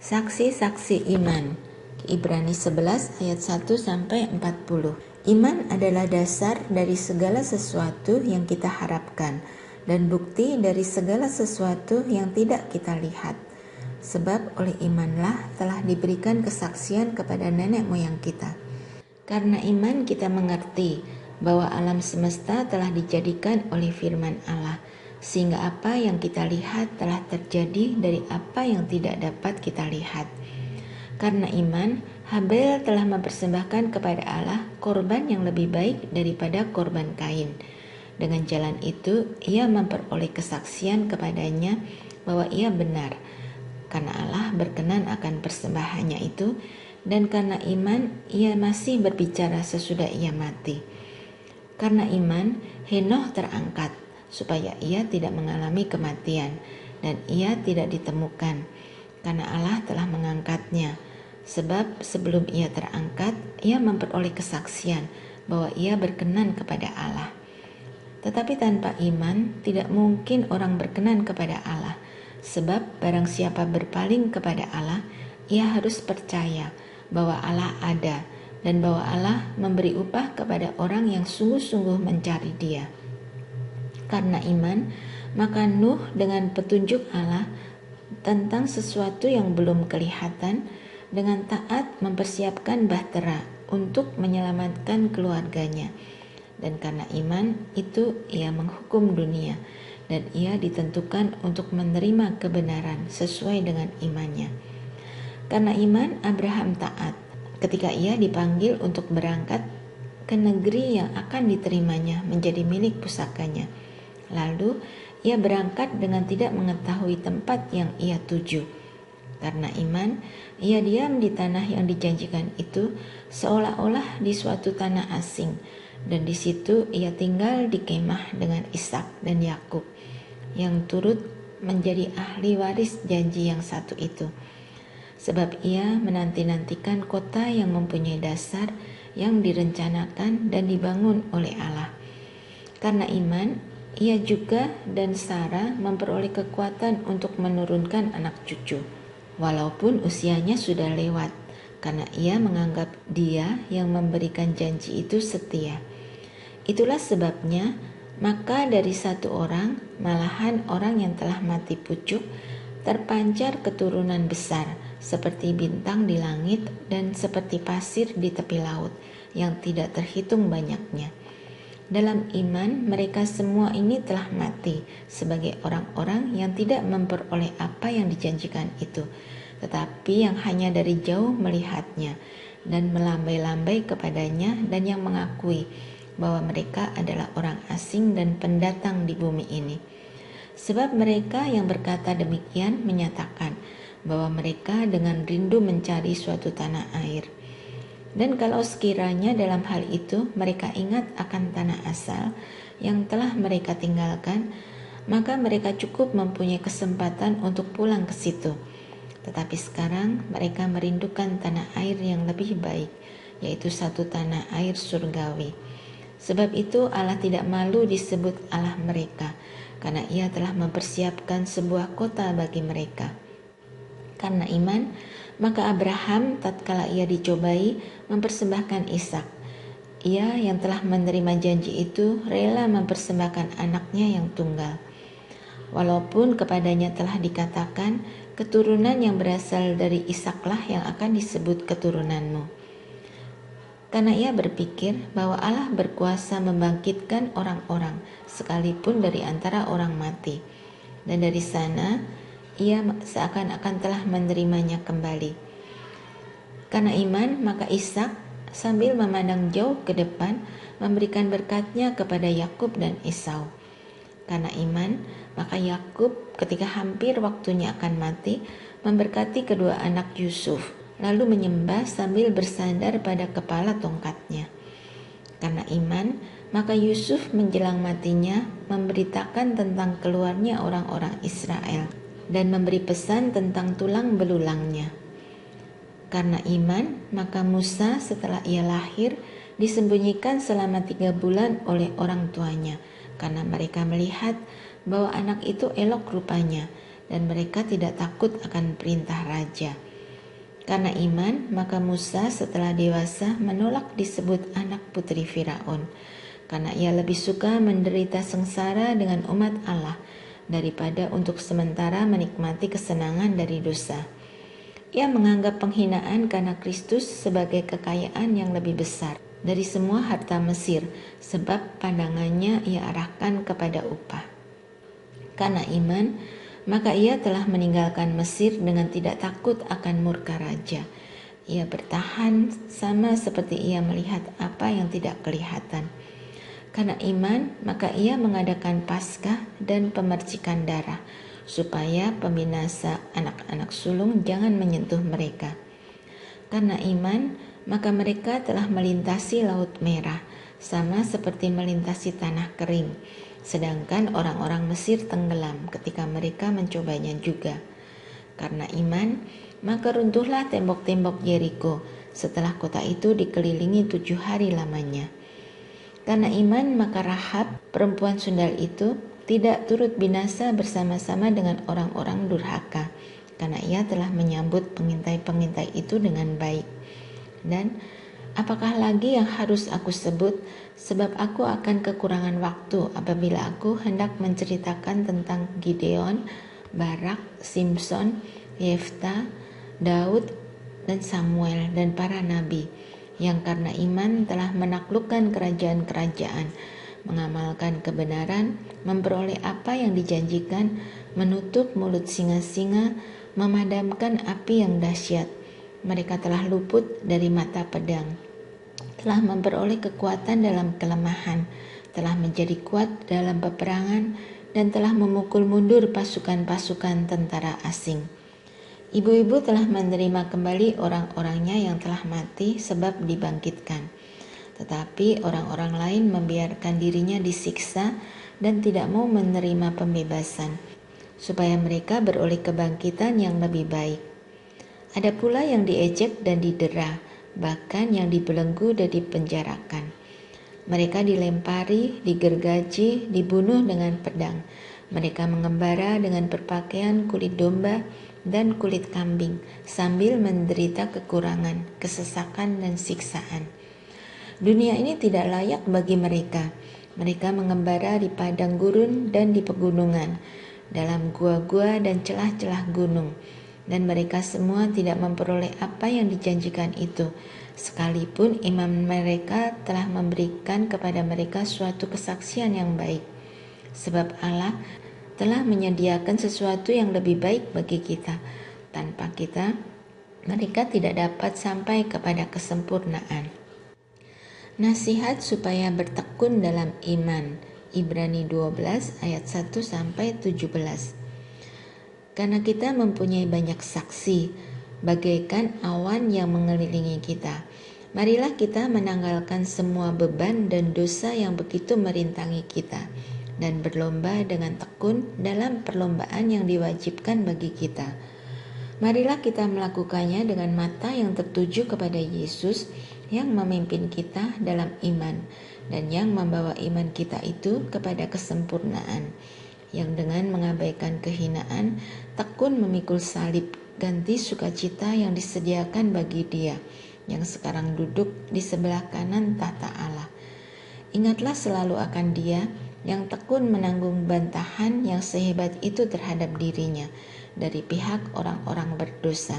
Saksi-saksi iman. Ibrani 11 ayat 1-40. Iman adalah dasar dari segala sesuatu yang kita harapkan dan bukti dari segala sesuatu yang tidak kita lihat. Sebab oleh imanlah telah diberikan kesaksian kepada nenek moyang kita. Karena iman kita mengerti bahwa alam semesta telah dijadikan oleh firman Allah, sehingga apa yang kita lihat telah terjadi dari apa yang tidak dapat kita lihat. Karena iman, Habel telah mempersembahkan kepada Allah korban yang lebih baik daripada korban Kain. Dengan jalan itu, ia memperoleh kesaksian kepadanya bahwa ia benar, karena Allah berkenan akan persembahannya itu, dan karena iman, ia masih berbicara sesudah ia mati. Karena iman, Henoh terangkat, supaya ia tidak mengalami kematian, dan ia tidak ditemukan, karena Allah telah mengangkatnya. Sebab sebelum ia terangkat, ia memperoleh kesaksian bahwa ia berkenan kepada Allah. Tetapi tanpa iman, tidak mungkin orang berkenan kepada Allah. Sebab barang siapa berpaling kepada Allah, ia harus percaya bahwa Allah ada, dan bahwa Allah memberi upah kepada orang yang sungguh-sungguh mencari Dia. Karena iman, maka Nuh dengan petunjuk Allah tentang sesuatu yang belum kelihatan, dengan taat mempersiapkan bahtera untuk menyelamatkan keluarganya. Dan karena iman itu ia menghukum dunia, dan ia ditentukan untuk menerima kebenaran sesuai dengan imannya. Karena iman, Abraham taat ketika ia dipanggil untuk berangkat ke negeri yang akan diterimanya menjadi milik pusakanya. Lalu ia berangkat dengan tidak mengetahui tempat yang ia tuju. Karena iman, ia diam di tanah yang dijanjikan itu seolah-olah di suatu tanah asing, dan di situ ia tinggal di kemah dengan Ishak dan Yakub yang turut menjadi ahli waris janji yang satu itu. Sebab ia menanti-nantikan kota yang mempunyai dasar yang direncanakan dan dibangun oleh Allah. Karena iman, ia juga dan Sarah memperoleh kekuatan untuk menurunkan anak cucu, walaupun usianya sudah lewat, karena ia menganggap Dia yang memberikan janji itu setia. Itulah sebabnya, maka dari satu orang, malahan orang yang telah mati pucuk, terpancar keturunan besar, seperti bintang di langit dan seperti pasir di tepi laut, yang tidak terhitung banyaknya. Dalam iman, mereka semua ini telah mati sebagai orang-orang yang tidak memperoleh apa yang dijanjikan itu, tetapi yang hanya dari jauh melihatnya dan melambai-lambai kepadanya, dan yang mengakui bahwa mereka adalah orang asing dan pendatang di bumi ini. Sebab mereka yang berkata demikian menyatakan bahwa mereka dengan rindu mencari suatu tanah air. Dan kalau sekiranya dalam hal itu mereka ingat akan tanah asal yang telah mereka tinggalkan, maka mereka cukup mempunyai kesempatan untuk pulang ke situ. Tetapi sekarang mereka merindukan tanah air yang lebih baik, yaitu satu tanah air surgawi. Sebab itu Allah tidak malu disebut Allah mereka, karena ia telah mempersiapkan sebuah kota bagi mereka. Karena iman, maka Abraham tatkala ia dicobai mempersembahkan Ishak. Ia yang telah menerima janji itu rela mempersembahkan anaknya yang tunggal. Walaupun kepadanya telah dikatakan, keturunan yang berasal dari Ishaklah yang akan disebut keturunanmu. Karena ia berpikir bahwa Allah berkuasa membangkitkan orang-orang sekalipun dari antara orang mati. Dan dari sana ia seakan-akan telah menerimanya kembali. Karena iman, maka Ishak sambil memandang jauh ke depan memberikan berkatnya kepada Yakub dan Esau. Karena iman, maka Yakub ketika hampir waktunya akan mati memberkati kedua anak Yusuf, lalu menyembah sambil bersandar pada kepala tongkatnya. Karena iman, maka Yusuf menjelang matinya memberitakan tentang keluarnya orang-orang Israel dan memberi pesan tentang tulang belulangnya. Karena iman, maka Musa setelah ia lahir disembunyikan selama 3 bulan oleh orang tuanya, karena mereka melihat bahwa anak itu elok rupanya, dan mereka tidak takut akan perintah raja. Karena iman, maka Musa setelah dewasa menolak disebut anak putri Firaun, karena ia lebih suka menderita sengsara dengan umat Allah daripada untuk sementara menikmati kesenangan dari dosa. Ia menganggap penghinaan karena Kristus sebagai kekayaan yang lebih besar dari semua harta Mesir, sebab pandangannya ia arahkan kepada upah. Karena iman, maka ia telah meninggalkan Mesir dengan tidak takut akan murka raja. Ia bertahan sama seperti ia melihat apa yang tidak kelihatan. Karena iman, maka ia mengadakan Paskah dan pemercikan darah, supaya pembinasa anak-anak sulung jangan menyentuh mereka. Karena iman, maka mereka telah melintasi Laut Merah, sama seperti melintasi tanah kering. Sedangkan orang-orang Mesir tenggelam ketika mereka mencobanya juga. Karena iman, maka runtuhlah tembok-tembok Yeriko setelah kota itu dikelilingi 7 hari lamanya. Karena iman, maka Rahab, perempuan sundal itu, tidak turut binasa bersama-sama dengan orang-orang durhaka, karena ia telah menyambut pengintai-pengintai itu dengan baik. Dan apakah lagi yang harus aku sebut, sebab aku akan kekurangan waktu apabila aku hendak menceritakan tentang Gideon, Barak, Simson, Yefta, Daud, dan Samuel, dan para nabi, yang karena iman telah menaklukkan kerajaan-kerajaan, mengamalkan kebenaran, memperoleh apa yang dijanjikan, menutup mulut singa-singa, memadamkan api yang dahsyat. Mereka telah luput dari mata pedang, telah memperoleh kekuatan dalam kelemahan, telah menjadi kuat dalam peperangan, dan telah memukul mundur pasukan-pasukan tentara asing. Ibu-ibu telah menerima kembali orang-orangnya yang telah mati sebab dibangkitkan. Tetapi orang-orang lain membiarkan dirinya disiksa dan tidak mau menerima pembebasan, supaya mereka beroleh kebangkitan yang lebih baik. Ada pula yang diejek dan didera, bahkan yang dibelenggu dan dipenjarakan. Mereka dilempari, digergaji, dibunuh dengan pedang. Mereka mengembara dengan berpakaian kulit domba dan kulit kambing, sambil menderita kekurangan, kesesakan, dan siksaan. Dunia ini tidak layak bagi mereka. Mereka mengembara di padang gurun dan di pegunungan, dalam gua-gua dan celah-celah gunung. Dan mereka semua tidak memperoleh apa yang dijanjikan itu, sekalipun imam mereka telah memberikan kepada mereka suatu kesaksian yang baik. Sebab Allah telah menyediakan sesuatu yang lebih baik bagi kita. Tanpa kita, mereka tidak dapat sampai kepada kesempurnaan. Nasihat supaya bertekun dalam iman. Ibrani 12 ayat 1-17. Karena kita mempunyai banyak saksi, bagaikan awan yang mengelilingi kita. Marilah kita menanggalkan semua beban dan dosa yang begitu merintangi kita, dan berlomba dengan tekun dalam perlombaan yang diwajibkan bagi kita. Marilah kita melakukannya dengan mata yang tertuju kepada Yesus yang memimpin kita dalam iman, dan yang membawa iman kita itu kepada kesempurnaan, yang dengan mengabaikan kehinaan, tekun memikul salib, ganti sukacita yang disediakan bagi Dia, yang sekarang duduk di sebelah kanan tahta Allah. Ingatlah selalu akan Dia, yang tekun menanggung bantahan yang sehebat itu terhadap dirinya, dari pihak orang-orang berdosa,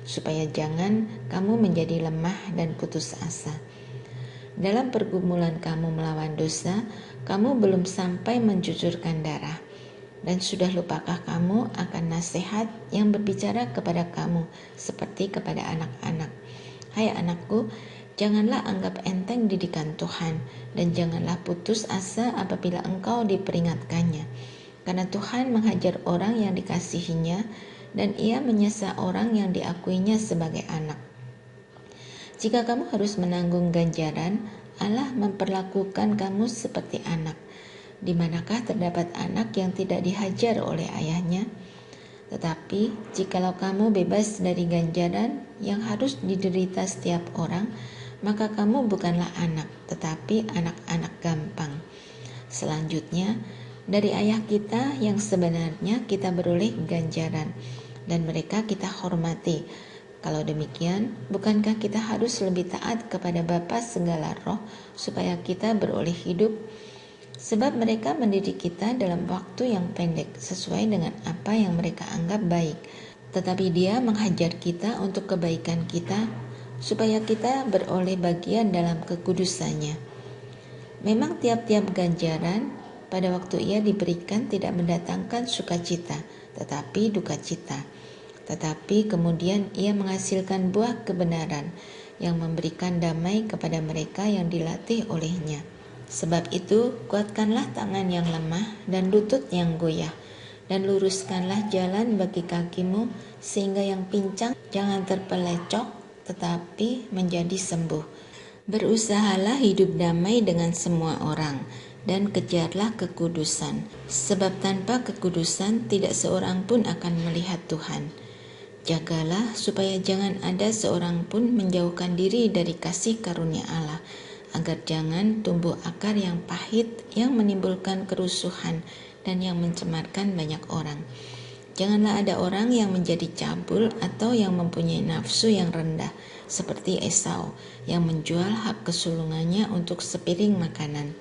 supaya jangan kamu menjadi lemah dan putus asa. Dalam pergumulan kamu melawan dosa, kamu belum sampai mencucurkan darah. Dan sudah lupakah kamu akan nasihat yang berbicara kepada kamu seperti kepada anak-anak? Hai anakku, janganlah anggap enteng didikan Tuhan, dan janganlah putus asa apabila engkau diperingatkannya. Karena Tuhan menghajar orang yang dikasihinya, dan Ia menyesa orang yang diakuinya sebagai anak. Jika kamu harus menanggung ganjaran, Allah memperlakukan kamu seperti anak. Di manakah terdapat anak yang tidak dihajar oleh ayahnya? Tetapi jikalau kamu bebas dari ganjaran yang harus diderita setiap orang, maka kamu bukanlah anak, tetapi anak-anak gampang. Selanjutnya, dari ayah kita yang sebenarnya kita beroleh ganjaran, dan mereka kita hormati, Kalau demikian, bukankah kita harus lebih taat kepada Bapa segala roh supaya kita beroleh hidup? Sebab mereka mendidik kita dalam waktu yang pendek sesuai dengan apa yang mereka anggap baik. Tetapi Dia menghajar kita untuk kebaikan kita supaya kita beroleh bagian dalam kekudusannya. Memang tiap-tiap ganjaran pada waktu ia diberikan tidak mendatangkan sukacita, tetapi duka cita. Tetapi kemudian ia menghasilkan buah kebenaran yang memberikan damai kepada mereka yang dilatih olehnya. Sebab itu, kuatkanlah tangan yang lemah dan lutut yang goyah, dan luruskanlah jalan bagi kakimu, sehingga yang pincang jangan terpelecok, tetapi menjadi sembuh. Berusahalah hidup damai dengan semua orang, dan kejarlah kekudusan, sebab tanpa kekudusan tidak seorang pun akan melihat Tuhan. Jagalah supaya jangan ada seorang pun menjauhkan diri dari kasih karunia Allah, agar jangan tumbuh akar yang pahit yang menimbulkan kerusuhan dan yang mencemarkan banyak orang. Janganlah ada orang yang menjadi cabul atau yang mempunyai nafsu yang rendah, seperti Esau yang menjual hak kesulungannya untuk sepiring makanan.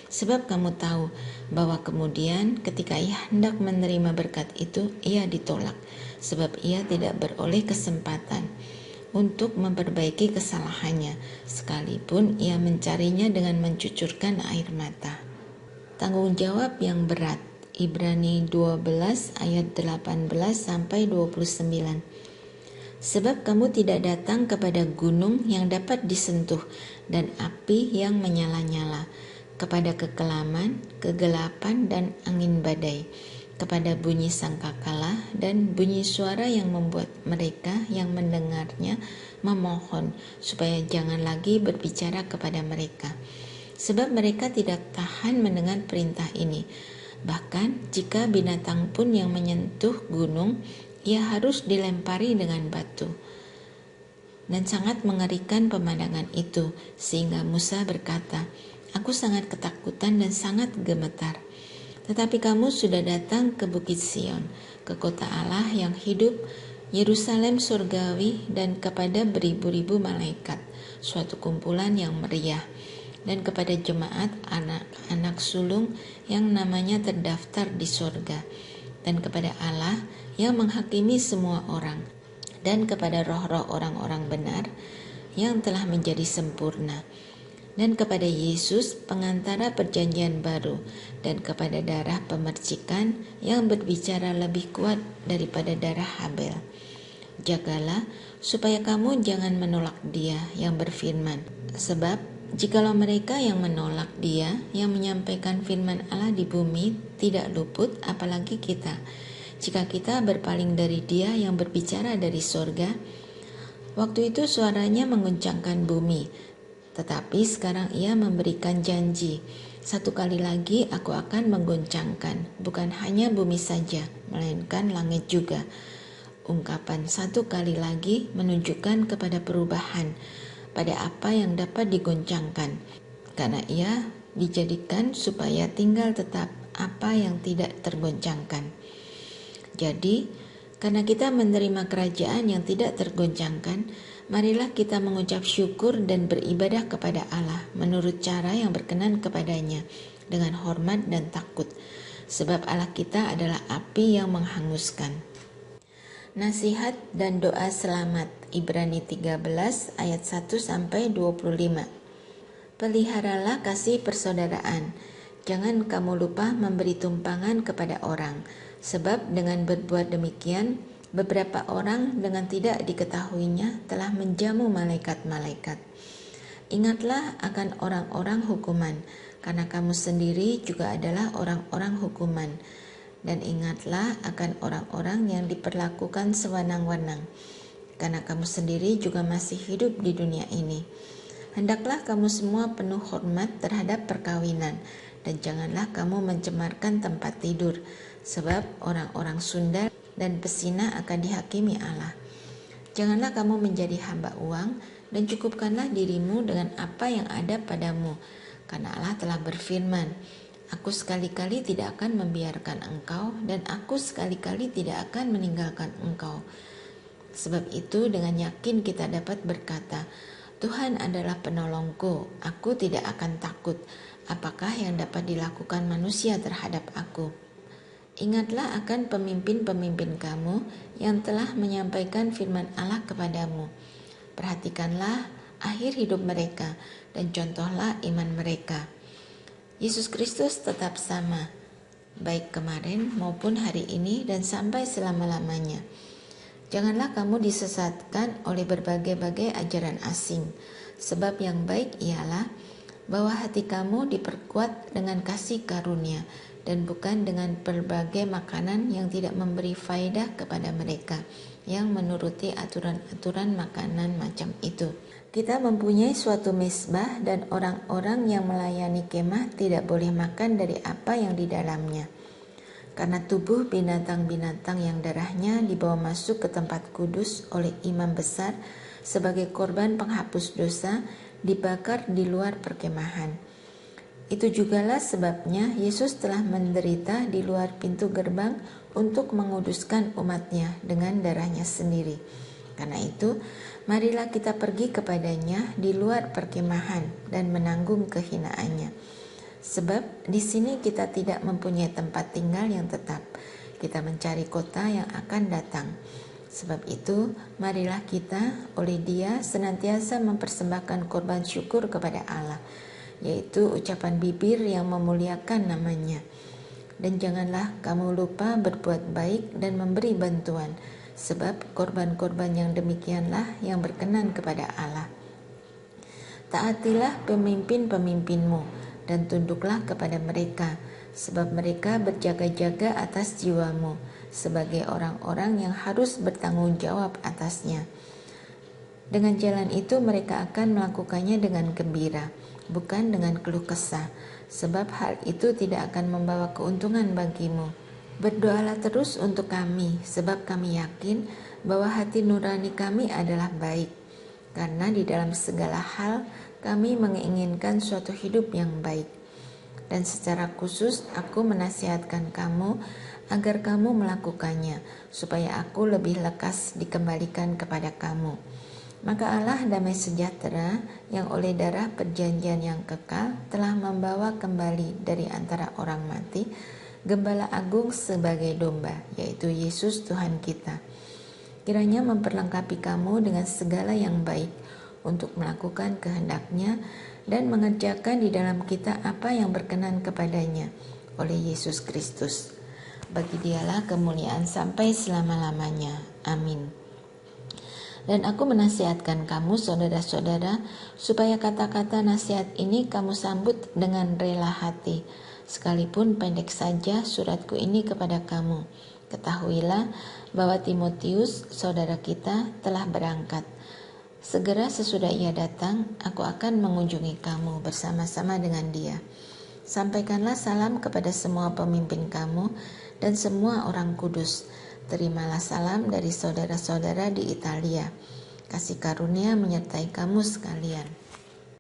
Sebab kamu tahu bahwa kemudian ketika ia hendak menerima berkat itu, ia ditolak, sebab ia tidak beroleh kesempatan untuk memperbaiki kesalahannya, sekalipun ia mencarinya dengan mencucurkan air mata. Tanggung jawab yang berat. Ibrani 12 ayat 18 sampai 29. Sebab kamu tidak datang kepada gunung yang dapat disentuh dan api yang menyala-nyala, kepada kekelaman, kegelapan dan angin badai, kepada bunyi sangkakala dan bunyi suara yang membuat mereka yang mendengarnya memohon supaya jangan lagi berbicara kepada mereka. Sebab mereka tidak tahan mendengar perintah ini. Bahkan jika binatang pun yang menyentuh gunung, ia harus dilempari dengan batu. Dan sangat mengerikan pemandangan itu, sehingga Musa berkata, "Aku sangat ketakutan dan sangat gemetar." Tetapi kamu sudah datang ke Bukit Sion, ke kota Allah yang hidup, Yerusalem surgawi, dan kepada beribu-ribu malaikat, suatu kumpulan yang meriah, dan kepada jemaat anak-anak sulung yang namanya terdaftar di sorga, dan kepada Allah yang menghakimi semua orang, dan kepada roh-roh orang-orang benar yang telah menjadi sempurna, dan kepada Yesus pengantara perjanjian baru, dan kepada darah pemercikan yang berbicara lebih kuat daripada darah Habel. Jagalah supaya kamu jangan menolak Dia yang berfirman, sebab jikalau mereka yang menolak Dia yang menyampaikan firman Allah di bumi tidak luput, apalagi kita, jika kita berpaling dari Dia yang berbicara dari sorga. Waktu itu suaranya mengguncangkan bumi, tetapi sekarang Ia memberikan janji, satu kali lagi aku akan mengguncangkan, bukan hanya bumi saja, melainkan langit juga. Ungkapan satu kali lagi menunjukkan kepada perubahan pada apa yang dapat digoncangkan, karena ia dijadikan supaya tinggal tetap apa yang tidak tergoncangkan. Jadi, karena kita menerima kerajaan yang tidak tergoncangkan, marilah kita mengucap syukur dan beribadah kepada Allah menurut cara yang berkenan kepadanya, dengan hormat dan takut, sebab Allah kita adalah api yang menghanguskan. Nasihat dan doa selamat. Ibrani 13 ayat 1 sampai 25. Peliharalah kasih persaudaraan. Jangan kamu lupa memberi tumpangan kepada orang, sebab dengan berbuat demikian beberapa orang dengan tidak diketahuinya telah menjamu malaikat-malaikat. Ingatlah akan orang-orang hukuman, karena kamu sendiri juga adalah orang-orang hukuman. Dan ingatlah akan orang-orang yang diperlakukan sewenang-wenang, karena kamu sendiri juga masih hidup di dunia ini. Hendaklah kamu semua penuh hormat terhadap perkawinan, dan janganlah kamu mencemarkan tempat tidur, sebab orang-orang sundal dan pesina akan dihakimi Allah. Janganlah kamu menjadi hamba uang, dan cukupkanlah dirimu dengan apa yang ada padamu, karena Allah telah berfirman, "Aku sekali-kali tidak akan membiarkan engkau, dan aku sekali-kali tidak akan meninggalkan engkau." Sebab itu dengan yakin kita dapat berkata, Tuhan adalah penolongku, aku tidak akan takut. Apakah yang dapat dilakukan manusia terhadap aku? Ingatlah akan pemimpin-pemimpin kamu yang telah menyampaikan firman Allah kepadamu. Perhatikanlah akhir hidup mereka dan contohlah iman mereka. Yesus Kristus tetap sama, baik kemarin maupun hari ini dan sampai selama-lamanya. Janganlah kamu disesatkan oleh berbagai-bagai ajaran asing, sebab yang baik ialah bahwa hati kamu diperkuat dengan kasih karunia dan bukan dengan berbagai makanan yang tidak memberi faedah kepada mereka yang menuruti aturan-aturan makanan macam itu. Kita mempunyai suatu mezbah dan orang-orang yang melayani kemah tidak boleh makan dari apa yang di dalamnya. Karena tubuh binatang-binatang yang darahnya dibawa masuk ke tempat kudus oleh imam besar sebagai korban penghapus dosa dibakar di luar perkemahan. Itu jugalah sebabnya Yesus telah menderita di luar pintu gerbang untuk menguduskan umatnya dengan darahnya sendiri. Karena itu, marilah kita pergi kepadanya di luar perkemahan dan menanggung kehinaannya. Sebab di sini kita tidak mempunyai tempat tinggal yang tetap. Kita mencari kota yang akan datang. Sebab itu, marilah kita oleh Dia senantiasa mempersembahkan korban syukur kepada Allah, yaitu ucapan bibir yang memuliakan namanya. Dan janganlah kamu lupa berbuat baik dan memberi bantuan, sebab korban-korban yang demikianlah yang berkenan kepada Allah. Taatilah pemimpin-pemimpinmu, dan tunduklah kepada mereka, sebab mereka berjaga-jaga atas jiwamu, sebagai orang-orang yang harus bertanggung jawab atasnya. Dengan jalan itu mereka akan melakukannya dengan gembira, bukan dengan keluh kesah, sebab hal itu tidak akan membawa keuntungan bagimu. Berdoalah terus untuk kami, sebab kami yakin bahwa hati nurani kami adalah baik, karena di dalam segala hal kami menginginkan suatu hidup yang baik. Dan secara khusus aku menasihatkan kamu agar kamu melakukannya, supaya aku lebih lekas dikembalikan kepada kamu. Maka Allah damai sejahtera yang oleh darah perjanjian yang kekal telah membawa kembali dari antara orang mati Gembala Agung sebagai domba, yaitu Yesus Tuhan kita. Kiranya memperlengkapi kamu dengan segala yang baik untuk melakukan kehendak-Nya dan mengerjakan di dalam kita apa yang berkenan kepadanya oleh Yesus Kristus. Bagi Dialah kemuliaan sampai selama-lamanya. Amin. Dan aku menasihatkan kamu, saudara-saudara, supaya kata-kata nasihat ini kamu sambut dengan rela hati. Sekalipun pendek saja suratku ini kepada kamu. Ketahuilah bahwa Timotius, saudara kita, telah berangkat. Segera sesudah ia datang, aku akan mengunjungi kamu bersama-sama dengan dia. Sampaikanlah salam kepada semua pemimpin kamu dan semua orang kudus. Terimalah salam dari saudara-saudara di Italia. Kasih karunia menyertai kamu sekalian.